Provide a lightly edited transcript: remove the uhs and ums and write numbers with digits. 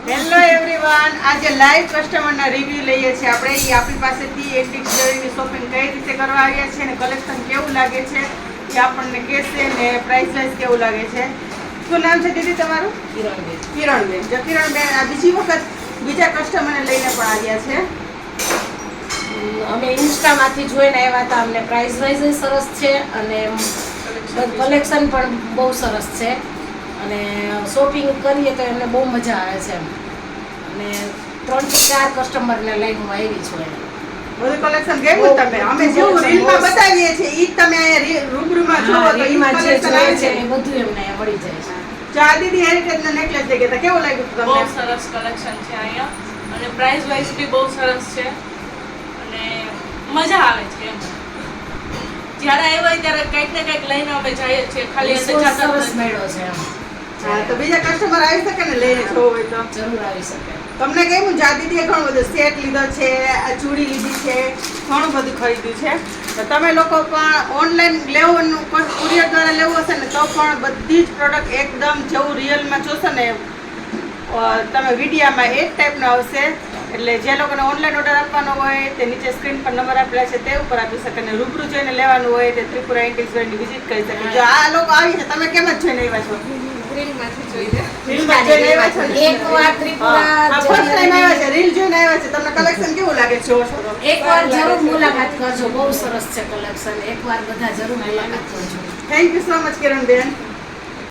Hello everyone, આજે live કસ્ટમરના review લઈએ છીએ આપણે. આપણી પાસેથી એન્ટિક જ્વેલરીની શોપિંગ કઈ રીતે કરવા આવ્યા છે અને કલેક્શન કેવું લાગે છે એ આપણને કહેશે ને પ્રાઇસ વાઇઝ કેવું લાગે છે. શું નામ છે દીદી તમારું? કિરણબેન. જો કિરણબેન આ બીજી વખત બીજા કસ્ટમરને લઈને પણ આવ્યા છે. અમે ઇન્સ્ટામાંથી જોઈને આવ્યા હતા. અમને પ્રાઇસ વાઇઝ સરસ છે અને કલેક્શન પણ બહુ સરસ છે અને શોપિંગ કરીએ તો એમને બહુ મજા આવે છે અને 3 થી 4 કસ્ટમરને લઈને હું આવી છું. બધું કલેક્શન કેવું તમે અમે જેવું રીલમાં બતાવીએ છીએ ઈ તમે અહીંયા રૂબરૂમાં જોવો તો ઈ કલેક્શન આવે છે એ બધું એમને અહીંયા મળી જાય છે. ચા દીદી હેરિટેજનો નેકલેસ લઈ ગયા કેવું લાગ્યું તમને? બહુ સરસ કલેક્શન છે અહીંયા અને પ્રાઇસ વાઇઝ બી બહુ સરસ છે અને મજા આવે છે એમ. જ્યારે આવ્યા ત્યારે કંઈક ને કંઈક લઈને અમે જઈએ છીએ. ખાલી સરસ મેળો છે એમ. હા, તો બીજા કસ્ટમર આવી શકે ને લઈને જોવો હોય તો જરૂર આવી શકે. તમને કેવું જાદીદીએ ઘણું બધું સેટ લીધો છે, ચૂડી લીધી છે, ઘણું બધું ખરીદ્યું છે. તો તમે લોકો પણ ઓનલાઈન લેવાનું કુરિયર દ્વારા લેવું હશે ને તો પણ બધી જ પ્રોડક્ટ એકદમ જેવું રિયલમાં જોશો ને તમે વિડીયામાં એક ટાઈપનો આવશે. એટલે જે લોકોને ઓનલાઈન ઓર્ડર આપવાનો હોય તે નીચે સ્ક્રીન પર નંબર આપેલા છે તે ઉપર આપી શકે અને રૂબરૂ જોઈને લેવાનું હોય તે ત્રિપુરા એન્ટિક જ્વેલરીની વિઝિટ કરી શકે. જો આ લોકો આવી છે તમે કેમ જ જોઈને આવ્યા છો? રીલમાંથી જોઈને. રીલમાં જોઈને આવ્યા છો ને? એકવાર ત્રિપુરા ફર્સ્ટ ટાઈમ આવ્યા છે, રીલ જોઈને આવ્યા છે. તમને કલેક્શન કેવું લાગે છે? જોવો છો તો એકવાર જરૂર મુલાકાત કરજો. બહુ સરસ છે કલેક્શન. એકવાર બધા જરૂર મુલાકાત કરજો. Thank you so much Kiranben.